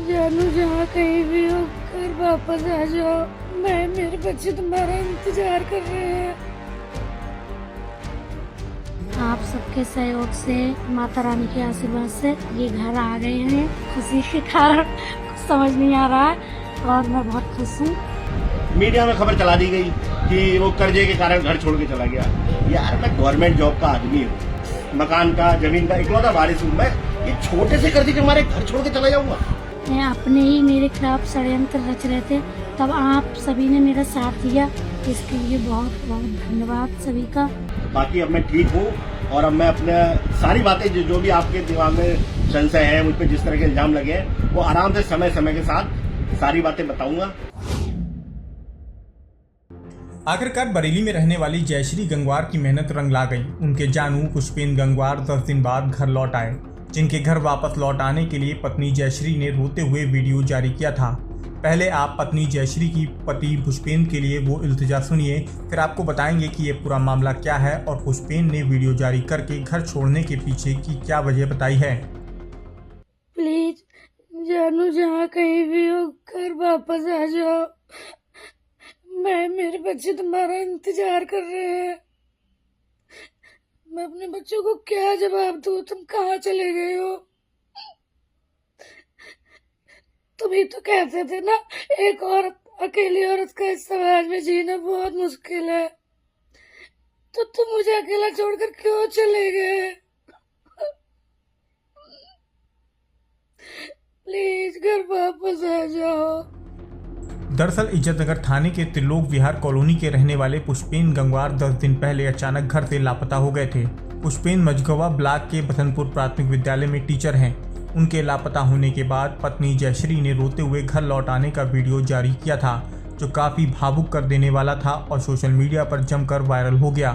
जानू जहाँ कहीं भी हो घर वापस आ जाओ। मेरे बच्चे तुम्हारा इंतजार कर रहे हैं। आप सबके सहयोग से, माता रानी के आशीर्वाद से ये घर आ गए हैं। खुशी के कारण कुछ समझ नहीं आ रहा है और मैं बहुत खुश हूँ। मीडिया में खबर चला दी गई कि वो कर्जे के कारण घर छोड़ के चला गया। यार मैं गवर्नमेंट जॉब का आदमी हूँ, मकान का जमीन का इकलौता वारिस हूँ। मैं ये छोटे से कर्जे के हमारे घर छोड़ के चला जाऊंगा? मैं अपने ही मेरे खिलाफ षड्यंत्र रच रहे थे, तब आप सभी ने मेरा साथ दिया। इसके लिए बहुत बहुत धन्यवाद सभी का। बाकी अब मैं ठीक हूँ और अब मैं अपने सारी बातें जो भी आपके दिमाग में संशय है, मुझ पर जिस तरह के इल्जाम लगे हैं, वो आराम से समय समय के साथ सारी बातें बताऊंगा। आखिरकार बरेली में रहने वाली जयश्री गंगवार की मेहनत रंग ला गई। उनके जानू पुष्पेन गंगवार 10 दिन बाद घर लौट आए, जिनके घर वापस लौट आने के लिए पत्नी जयश्री ने रोते हुए वीडियो जारी किया था। पहले आप पत्नी जयश्री की पति पुष्पेन के लिए वो इल्तिजा सुनिए, फिर आपको बताएंगे कि ये पूरा मामला क्या है और पुष्पेन ने वीडियो जारी करके घर छोड़ने के पीछे की क्या वजह बताई है। प्लीज जानू जहाँ कहीं भी हो घर वापस आ जाओ। मेरे बच्चे तुम्हारा इंतजार कर रहे हैं। मैं अपने बच्चों को क्या जवाब दूँ? तुम कहाँ चले गए हो? तुम ही तो कहते थे ना, एक औरत, अकेली औरत का इस समाज में जीना बहुत मुश्किल है। तो तुम मुझे अकेला छोड़कर क्यों चले गए? प्लीज घर वापस आ जाओ। दरअसल इज्जतनगर थाने के त्रिलोक विहार कॉलोनी के रहने वाले पुष्पेन गंगवार 10 दिन पहले अचानक घर से लापता हो गए थे। पुष्पेन मझगवा ब्लॉक के बसंतपुर प्राथमिक विद्यालय में टीचर हैं। उनके लापता होने के बाद पत्नी जयश्री ने रोते हुए घर लौट आने का वीडियो जारी किया था, जो काफ़ी भावुक कर देने वाला था और सोशल मीडिया पर जमकर वायरल हो गया।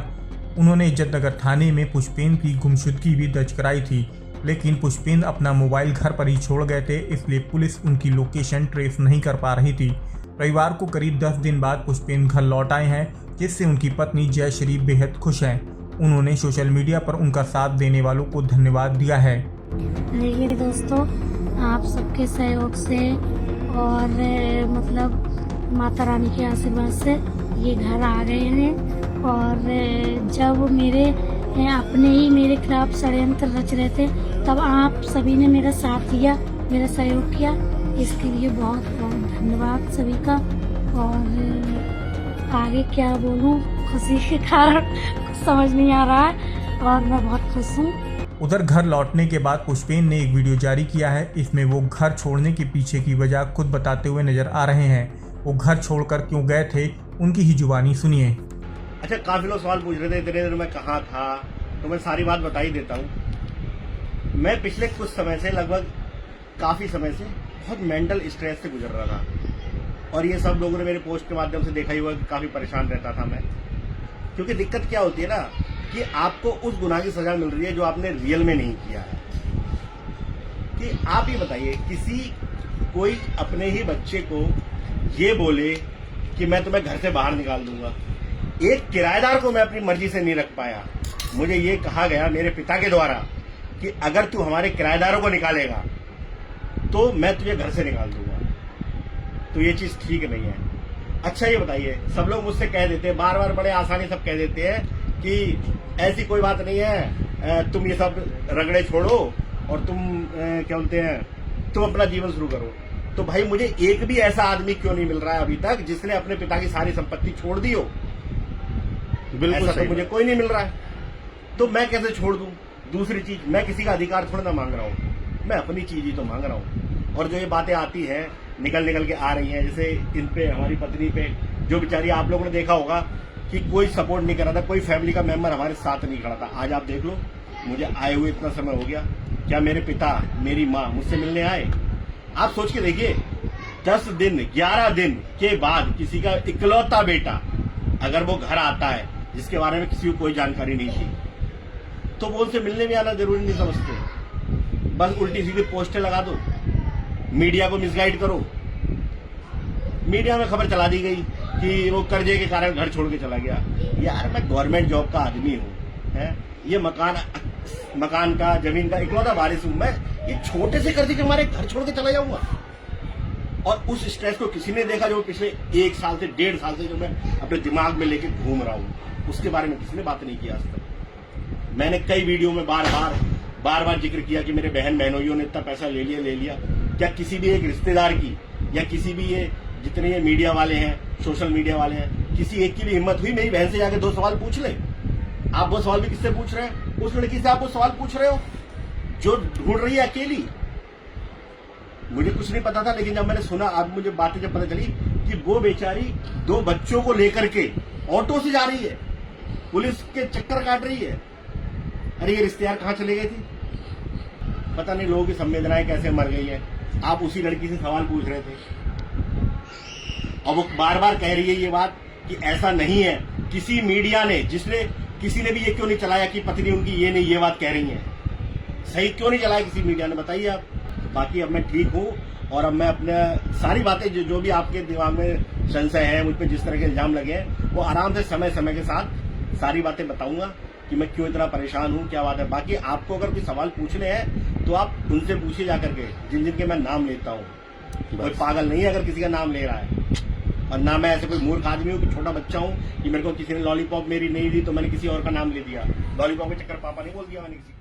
उन्होंने इज्जतनगर थाने में पुष्पेन की गुमशुदगी भी दर्ज कराई थी, लेकिन पुष्पेन अपना मोबाइल घर पर ही छोड़ गए थे, इसलिए पुलिस उनकी लोकेशन ट्रेस नहीं कर पा रही थी। रविवार को करीब 10 दिन बाद पुष्पेन घर लौट आए हैं, जिससे उनकी पत्नी जयश्री बेहद खुश हैं। उन्होंने सोशल मीडिया पर उनका साथ देने वालों को धन्यवाद दिया है। देखिए दोस्तों, आप सबके सहयोग से और मतलब माता रानी के आशीर्वाद से ये घर आ गए हैं। और जब अपने ही मेरे खिलाफ षड्यंत्र रच रहे थे, तब आप सभी ने मेरा साथ दिया, मेरा सहयोग किया। इसके लिए बहुत बहुत धन्यवाद सभी का। और आगे क्या बोलूं, खुशी के कारण कुछ समझ नहीं आ रहा है और मैं बहुत खुश हूँ। उधर घर लौटने के बाद पुष्पेन ने एक वीडियो जारी किया है। इसमें वो घर छोड़ने के पीछे की वजह खुद बताते हुए नजर आ रहे हैं। वो घर छोड़कर क्यों गए थे, उनकी ही जुबानी सुनिए। अच्छा, काफी लोग सवाल पूछ रहे थे इतने दिन मैं कहाँ था, तो मैं सारी बात बता ही देता हूँ। मैं पिछले कुछ समय से, लगभग काफी समय से बहुत मेंटल स्ट्रेस से गुजर रहा था और ये सब लोगों ने मेरे पोस्ट के माध्यम से देखा ही हुआ कि काफी परेशान रहता था मैं। क्योंकि दिक्कत क्या होती है ना, कि आपको उस गुनाह की सजा मिल रही है जो आपने रियल में नहीं किया है। कि आप ये बताइए, कोई अपने ही बच्चे को ये बोले कि मैं तुम्हें घर से बाहर निकाल दूंगा। एक किराएदार को मैं अपनी मर्जी से नहीं रख पाया। मुझे ये कहा गया मेरे पिता के द्वारा कि अगर तू हमारे किराएदारों को निकालेगा तो मैं तुझे घर से निकाल दूंगा। तो ये चीज ठीक नहीं है। अच्छा ये बताइए, सब लोग मुझसे कह देते हैं, बार बार बड़े आसानी सब कह देते हैं कि ऐसी कोई बात नहीं है, तुम ये सब रगड़े छोड़ो और तुम क्या बोलते हैं, तुम अपना जीवन शुरू करो। तो भाई मुझे एक भी ऐसा आदमी क्यों नहीं मिल रहा है अभी तक जिसने अपने पिता की सारी संपत्ति छोड़ दी हो? बिल्कुल ऐसा तो मुझे कोई नहीं मिल रहा है, तो मैं कैसे छोड़ दूं? दूसरी चीज, मैं किसी का अधिकार थोड़ा ना मांग रहा हूं, मैं अपनी चीज ही तो मांग रहा हूं। और जो ये बातें आती हैं निकल के आ रही हैं, जैसे इन पे, हमारी पत्नी पे, जो बेचारी, आप लोगों ने देखा होगा कि कोई सपोर्ट नहीं कर रहा था, कोई फैमिली का मेंबर हमारे साथ नहीं खड़ा था। आज आप देख लो, मुझे आए हुए इतना समय हो गया, क्या मेरे पिता, मेरी माँ मुझसे मिलने आए? आप सोच के देखिए, 10 दिन 11 दिन के बाद किसी का इकलौता बेटा अगर वो घर आता है जिसके बारे में किसी को कोई जानकारी नहीं थी, तो वो उनसे मिलने भी आना जरूरी नहीं समझते। बस उल्टी सीधी पोस्टर लगा दो, मीडिया को मिसगाइड करो। मीडिया में खबर चला दी गई कि वो कर्जे के कारण घर छोड़ के चला गया। यार मैं गवर्नमेंट जॉब का आदमी हूँ, है ये मकान का जमीन का इकलौता वारिस हूँ। मैं ये छोटे से कर्जे के हमारे घर छोड़ के चला जाऊंगा? और उस स्ट्रेस को किसी ने देखा जो पिछले 1 साल से 1.5 साल से जो मैं अपने दिमाग में लेके घूम रहा हूँ, उसके बारे में किसी ने बात नहीं किया आज तक। मैंने कई वीडियो में बार बार जिक्र किया कि मेरे बहन बहनोइयों ने इतना पैसा ले लिया। क्या किसी भी एक रिश्तेदार की या किसी भी ये जितने ये मीडिया वाले हैं, सोशल मीडिया वाले हैं, किसी एक की भी हिम्मत हुई मेरी बहन से जाके 2 सवाल पूछ ले? आप वो सवाल भी किससे पूछ रहे हैं? उस लड़की से आप वो सवाल पूछ रहे हो जो ढूंढ रही है अकेली। मुझे कुछ नहीं पता था, लेकिन जब मैंने सुना, अब मुझे बातें जब पता चली कि वो बेचारी 2 बच्चों को लेकर के ऑटो से जा रही है, पुलिस के चक्कर काट रही है। अरे ये रिश्तेदार कहाँ चले गए थे? पता नहीं लोगों की संवेदनाएं कैसे मर गई है। आप उसी लड़की से सवाल पूछ रहे थे और वो बार बार कह रही है ये बात कि ऐसा नहीं है। किसी मीडिया ने किसी ने भी ये क्यों नहीं चलाया कि पत्नी उनकी ये नहीं, ये बात कह रही है? सही क्यों नहीं चलाया किसी मीडिया ने? बताइए आप। बाकी अब मैं ठीक हूँ और अब मैं अपने सारी बातें जो भी आपके दिमाग में संशय है, मुझ पर जिस तरह के इल्जाम लगे हैं, वो आराम से समय समय के साथ सारी बातें बताऊंगा कि मैं क्यों इतना परेशान हूँ, क्या बात है। बाकी आपको अगर कोई सवाल पूछने हैं तो आप उनसे पूछिए जाकर के, जिनके मैं नाम लेता हूँ। कोई पागल नहीं है अगर किसी का नाम ले रहा है, और ना मैं ऐसे कोई मूर्ख आदमी हूँ कि छोटा बच्चा हूँ कि मेरे को किसी ने लॉलीपॉप मेरी नहीं दी तो मैंने किसी और का नाम ले दिया। लॉलीपॉप के चक्कर पापा नहीं बोल दिया मैंने किसी